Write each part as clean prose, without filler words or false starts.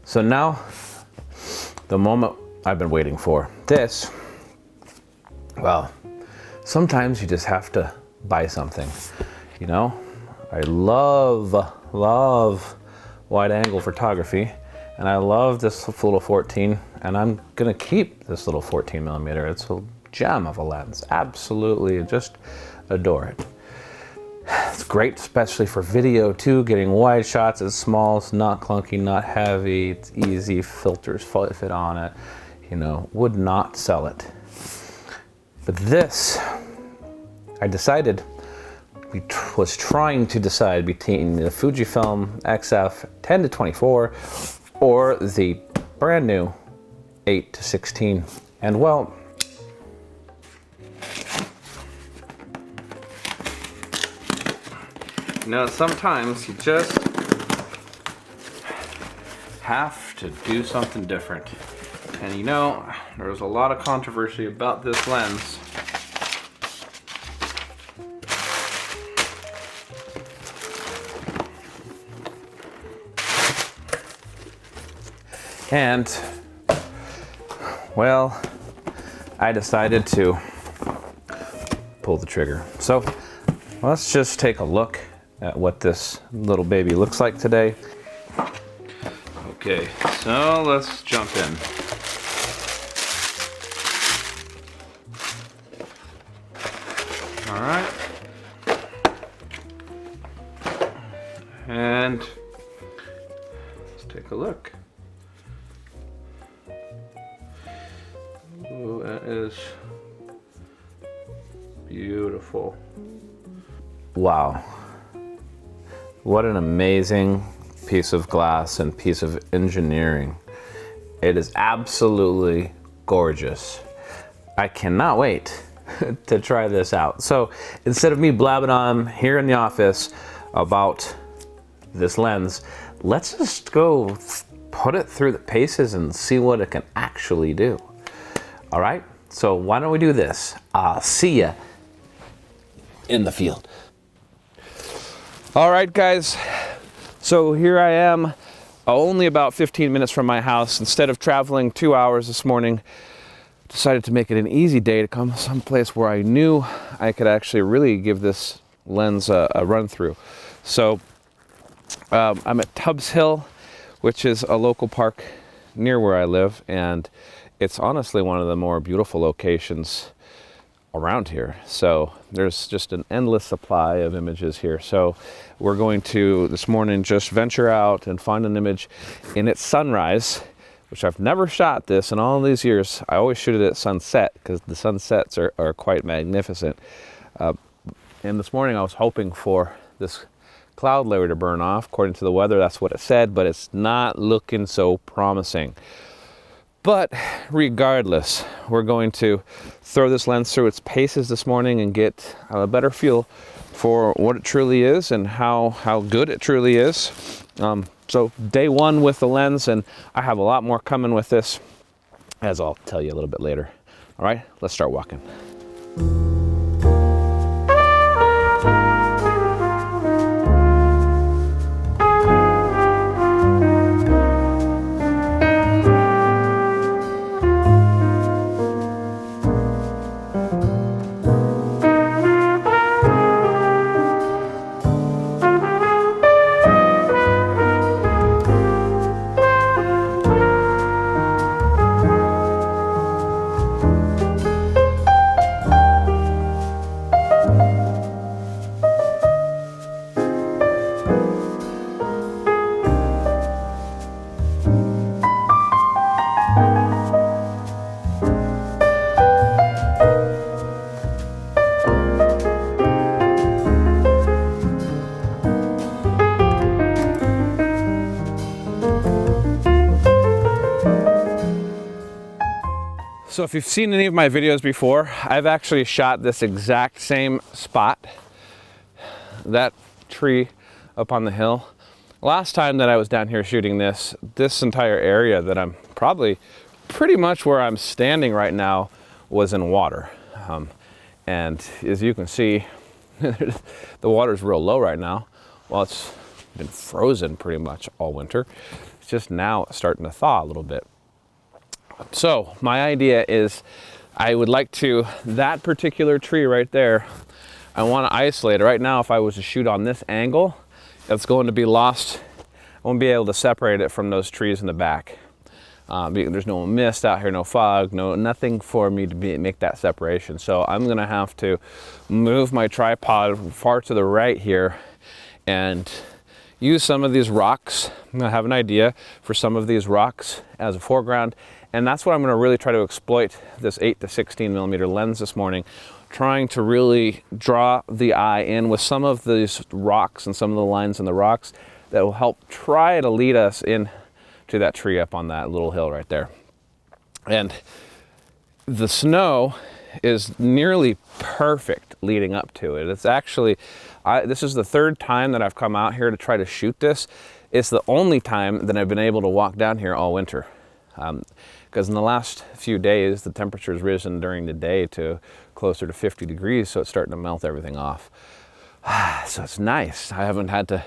So now, the moment I've been waiting for. This, well, sometimes you just have to buy something, you know? I love wide angle photography, and I love this little 14, and I'm gonna keep this little 14 millimeter. It's a gem of a lens. Absolutely, just adore it. It's great, especially for video too, getting wide shots. It's small, it's not clunky, not heavy, it's easy, filters fit on it. You know, would not sell it. But this, I decided, was trying to decide between the Fujifilm XF 10 to 24 or the brand new 8 to 16. And well, you know, sometimes you just have to do something different. And you know, there was a lot of controversy about this lens. And, well, I decided to pull the trigger. So let's just take a look at what this little baby looks like today. Okay, so let's jump in. All right. And let's take a look. Ooh, that is beautiful. Wow. What an amazing piece of glass and piece of engineering. It is absolutely gorgeous. I cannot wait to try this out. So instead of me blabbing on here in the office about this lens, let's just go put it through the paces and see what it can actually do. All right, so why don't we do this? I'll see ya in the field. All right, guys, so here I am, only about 15 minutes from my house. Instead of traveling 2 hours this morning, decided to make it an easy day to come someplace where I knew I could actually really give this lens a run through. So I'm at Tubbs Hill, which is a local park near where I live, and it's honestly one of the more beautiful locations around here. So there's just an endless supply of images here. So we're going to this morning just venture out and find an image in its sunrise, which I've never shot this in all these years. I always shoot it at sunset because the sunsets are quite magnificent. And this morning I was hoping for this cloud layer to burn off. According to the weather, that's what it said, but it's not looking so promising. But regardless, we're going to throw this lens through its paces this morning and get a better feel for what it truly is and how good it truly is. So day one with the lens, and I have a lot more coming with this, as I'll tell you a little bit later. All right, let's start walking. So if you've seen any of my videos before, I've actually shot this exact same spot, that tree up on the hill. Last time that I was down here shooting this entire area that I'm probably pretty much where I'm standing right now was in water. And as you can see, the water's real low right now. Well, it's been frozen pretty much all winter. just now starting to thaw a little bit. So my idea is I would like to, that particular tree right there, I want to isolate it. Right now, if I was to shoot on this angle, it's going to be lost. I won't be able to separate it from those trees in the back. There's no mist out here, no fog, nothing for me to make that separation. So I'm gonna have to move my tripod far to the right here and use some of these rocks. I'm gonna have an idea for some of these rocks as a foreground. And that's what I'm gonna really try to exploit this 8 to 16 millimeter lens this morning, trying to really draw the eye in with some of these rocks and some of the lines in the rocks that will help try to lead us in to that tree up on that little hill right there. And the snow is nearly perfect leading up to it. It's actually, this is the third time that I've come out here to try to shoot this. It's the only time that I've been able to walk down here all winter. Because in the last few days, the temperature has risen during the day to closer to 50 degrees, so it's starting to melt everything off. So it's nice. I haven't had to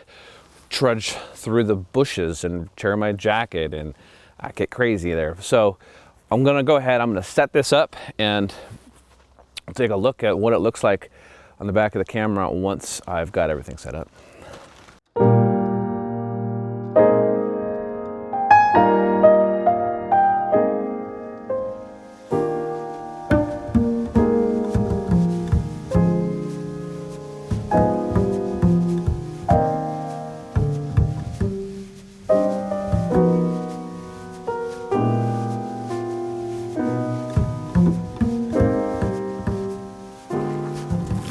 trudge through the bushes and tear my jacket and I get crazy there. So I'm gonna go ahead, I'm gonna set this up and take a look at what it looks like on the back of the camera once I've got everything set up.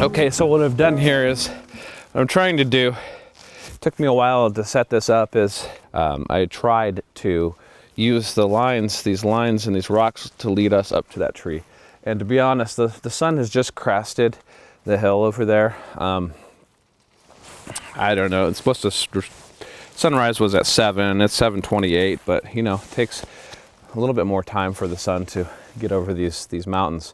Okay, so what I've done here is, what I'm trying to do, it took me a while to set this up, is I tried to use the lines, these lines and these rocks to lead us up to that tree. And to be honest, the sun has just crested the hill over there. I don't know, it's supposed to, sunrise was at 7, it's 7:28, but you know, it takes a little bit more time for the sun to get over these mountains.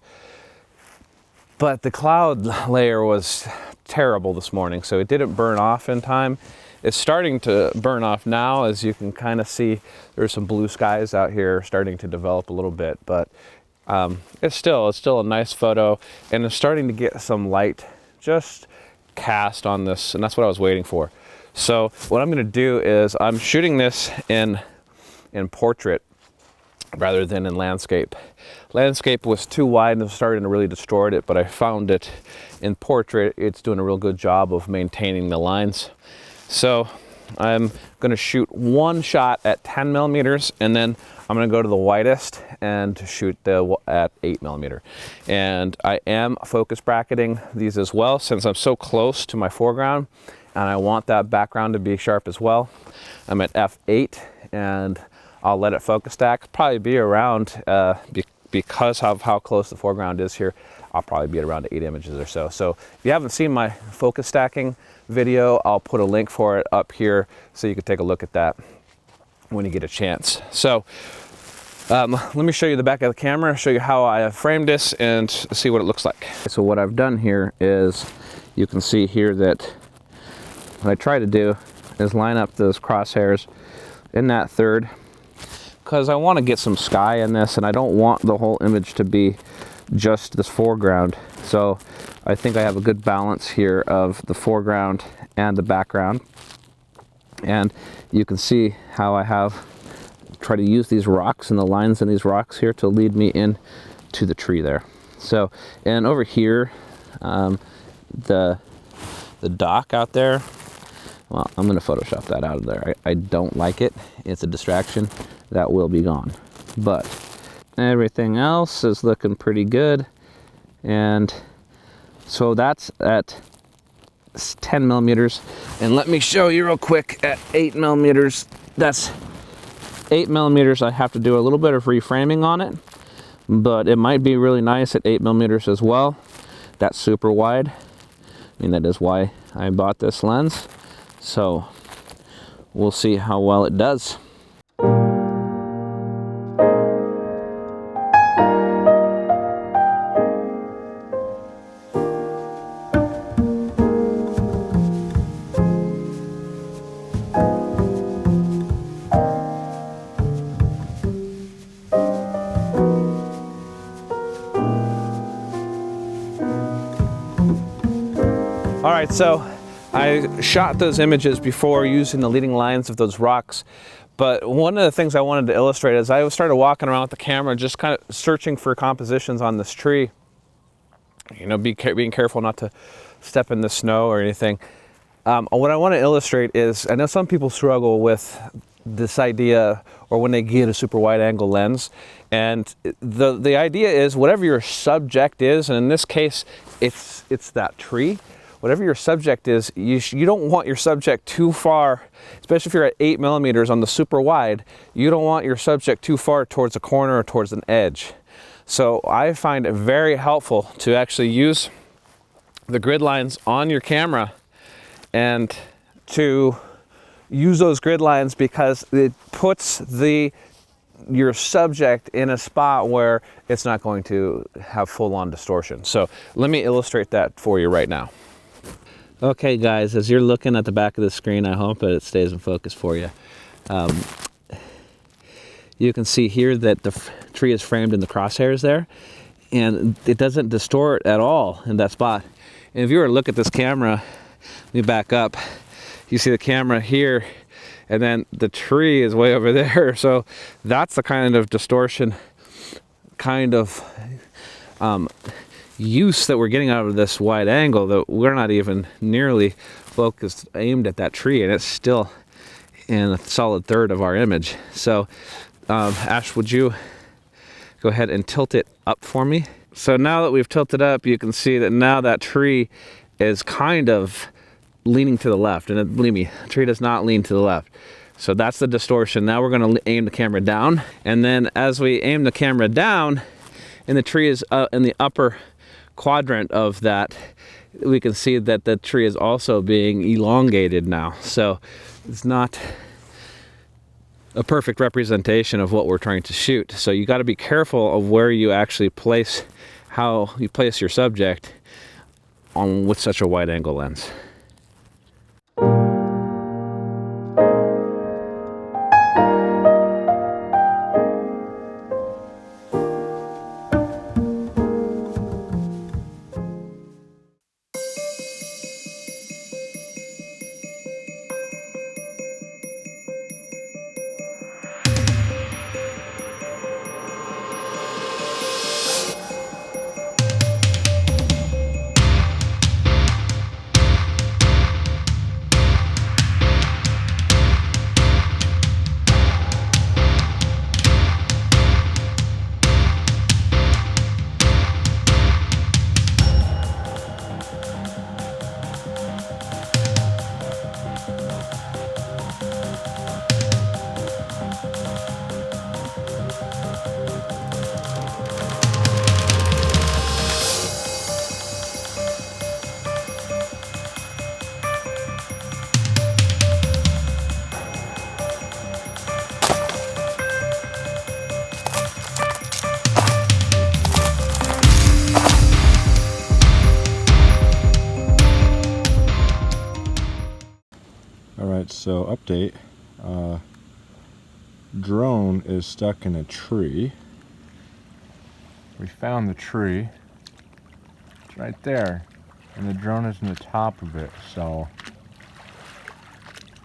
But the cloud layer was terrible this morning, so it didn't burn off in time. It's starting to burn off now, as you can kind of see. There's some blue skies out here starting to develop a little bit, but it's still a nice photo, and it's starting to get some light just cast on this, and that's what I was waiting for. So what I'm going to do is I'm shooting this in portrait rather than in landscape. Landscape was too wide and it was starting to really distort it, but I found it in portrait, it's doing a real good job of maintaining the lines. So I'm going to shoot one shot at 10 millimeters, and then I'm going to go to the widest and shoot at 8 millimeter. And I am focus bracketing these as well, since I'm so close to my foreground and I want that background to be sharp as well. I'm at f8 and I'll let it focus stack, probably be around, because of how close the foreground is here, I'll probably be at around 8 images or so. So if you haven't seen my focus stacking video, I'll put a link for it up here so you can take a look at that when you get a chance. So let me show you the back of the camera, show you how I have framed this and see what it looks like. So what I've done here is, you can see here that what I try to do is line up those crosshairs in that third, because I want to get some sky in this and I don't want the whole image to be just this foreground. So I think I have a good balance here of the foreground and the background. And you can see how I have tried to use these rocks and the lines in these rocks here to lead me in to the tree there. So, and over here, the dock out there, well, I'm going to Photoshop that out of there. I don't like it. It's a distraction. That will be gone. But everything else is looking pretty good. And so that's at 10 millimeters. And let me show you real quick at 8 millimeters. That's 8 millimeters. I have to do a little bit of reframing on it, but it might be really nice at 8 millimeters as well. That's super wide. I mean, that is why I bought this lens. So we'll see how well it does. right, so I shot those images before using the leading lines of those rocks. But one of the things I wanted to illustrate is I started walking around with the camera, just kind of searching for compositions on this tree. You know, being careful not to step in the snow or anything. What I want to illustrate is, I know some people struggle with this idea, or when they get a super wide angle lens, and the idea is whatever your subject is, and in this case it's that tree. Whatever your subject is, you don't want your subject too far, especially if you're at 8 millimeters on the super wide. You don't want your subject too far towards a corner or towards an edge. So I find it very helpful to actually use the grid lines on your camera and to use those grid lines, because it puts your subject in a spot where it's not going to have full-on distortion. So let me illustrate that for you right now. Okay guys, as you're looking at the back of the screen, I hope that it stays in focus for you. You can see here that the tree is framed in the crosshairs there, and it doesn't distort at all in that spot. And if you were to look at this camera, let me back up, you see the camera here, and then the tree is way over there. So that's the kind of distortion, kind of use that we're getting out of this wide angle, that we're not even nearly focused, aimed at that tree, and it's still in a solid third of our image. So Ash, would you go ahead and tilt it up for me? So now that we've tilted up, you can see that now that tree is kind of leaning to the left, and believe me, the tree does not lean to the left. So that's the distortion. Now we're going to aim the camera down, and then as we aim the camera down and the tree is in the upper quadrant of that, we can see that the tree is also being elongated now. So it's not a perfect representation of what we're trying to shoot. So you got to be careful of where you actually place, how you place your subject on with such a wide angle lens. Alright, so update. Drone is stuck in a tree. We found the tree. It's right there. And the drone is in the top of it, so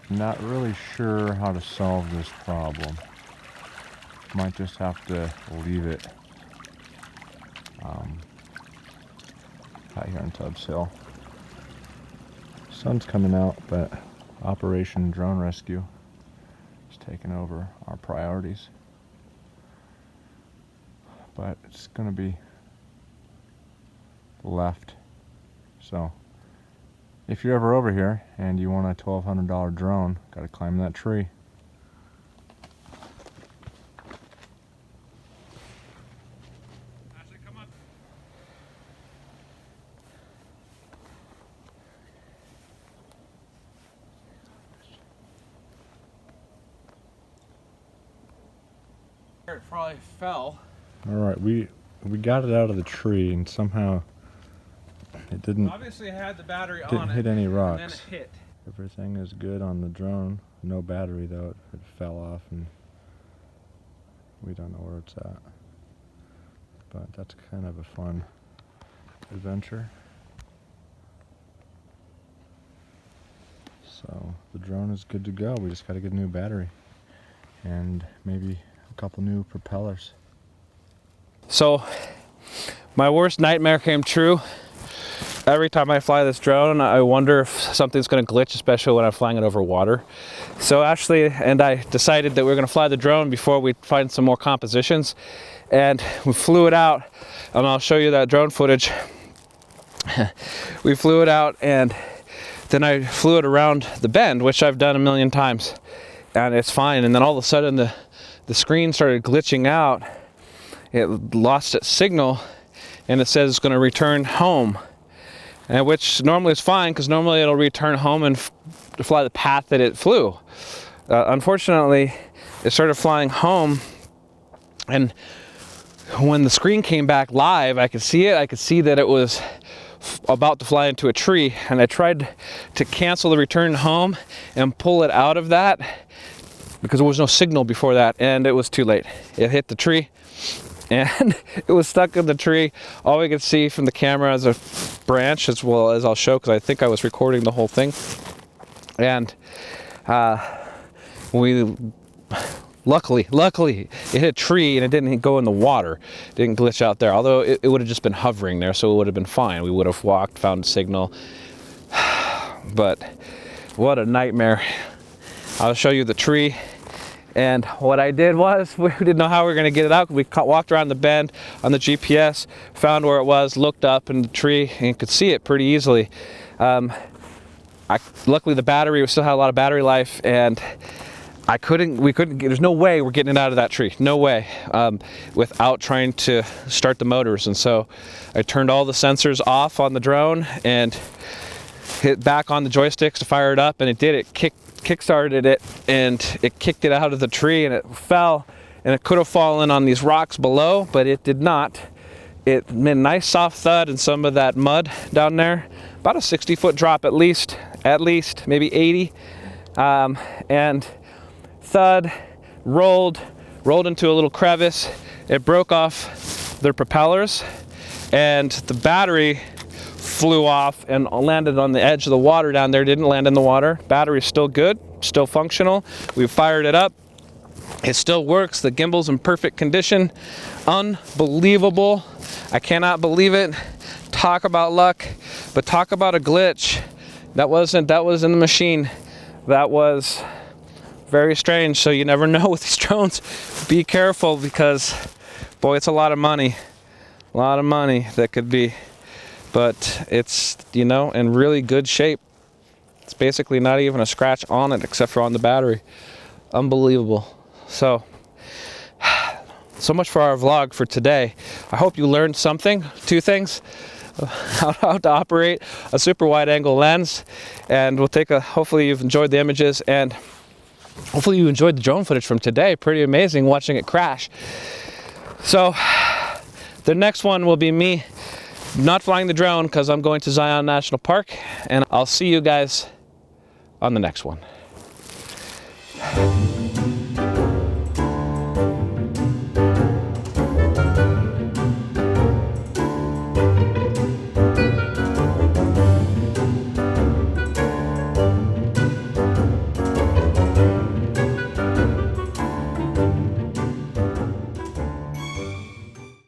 I'm not really sure how to solve this problem. Might just have to leave it out here on Tubbs Hill. Sun's coming out, but Operation Drone Rescue is taking over our priorities. But it's going to be left. So if you're ever over here and you want a $1,200 drone, got to climb that tree. Ashley, come on. It probably fell. Alright, we got it out of the tree, and somehow it didn't Obviously it had the battery on it, hit any rocks. and then it hit. Everything is good on the drone. No battery though, it fell off and we don't know where it's at. But that's kind of a fun adventure. So the drone is good to go. We just got to get a new battery and maybe a couple new propellers. So my worst nightmare came true. Every time I fly this drone, I wonder if something's going to glitch, especially when I'm flying it over water. So Ashley and I decided that we were going to fly the drone before we find some more compositions. And we flew it out, and I'll show you that drone footage. We flew it out, and then I flew it around the bend, which I've done a million times, and it's fine. And then all of a sudden the screen started glitching out. It lost its signal, and it says it's going to return home. And which normally is fine, because normally it'll return home and fly the path that it flew. Unfortunately, it started flying home, and when the screen came back live, I could see it. I could see that it was about to fly into a tree, and I tried to cancel the return home and pull it out of that because there was no signal before that, and it was too late. It hit the tree, and it was stuck in the tree. All we could see from the camera is a branch, as well as I'll show, because I think I was recording the whole thing. And luckily it hit a tree and it didn't go in the water. It didn't glitch out there, although it would have just been hovering there, so it would have been fine. We would have walked, found a signal. But what a nightmare. I'll show you the tree. And what I did was, we didn't know how we were going to get it out. We walked around the bend on the GPS, found where it was, looked up in the tree, and could see it pretty easily. Luckily the battery still had a lot of battery life, and we couldn't, there's no way we're getting it out of that tree. No way, without trying to start the motors. And so I turned all the sensors off on the drone and hit back on the joysticks to fire it up, and it did. It kick-started it, and it kicked it out of the tree, and it fell, and it could have fallen on these rocks below, but it did not. It made a nice soft thud in some of that mud down there, about a 60-foot drop at least, maybe 80, and thud, rolled into a little crevice. It broke off their propellers, and the battery flew off and landed on the edge of the water down there. Didn't land in the water. Battery's still good, still functional. We fired it up. It still works. The gimbal's in perfect condition. Unbelievable. I cannot believe it. Talk about luck, but talk about a glitch. That was in the machine. That was very strange. So you never know with these drones. Be careful, because boy, it's a lot of money. A lot of money that could be. But it's, you know, in really good shape. It's basically not even a scratch on it except for on the battery. Unbelievable. So much for our vlog for today. I hope you learned something. Two things. How to operate a super wide angle lens. And we'll hopefully you've enjoyed the images, and hopefully you enjoyed the drone footage from today. Pretty amazing watching it crash. So the next one will be me not flying the drone, because I'm going to Zion National Park, and I'll see you guys on the next one.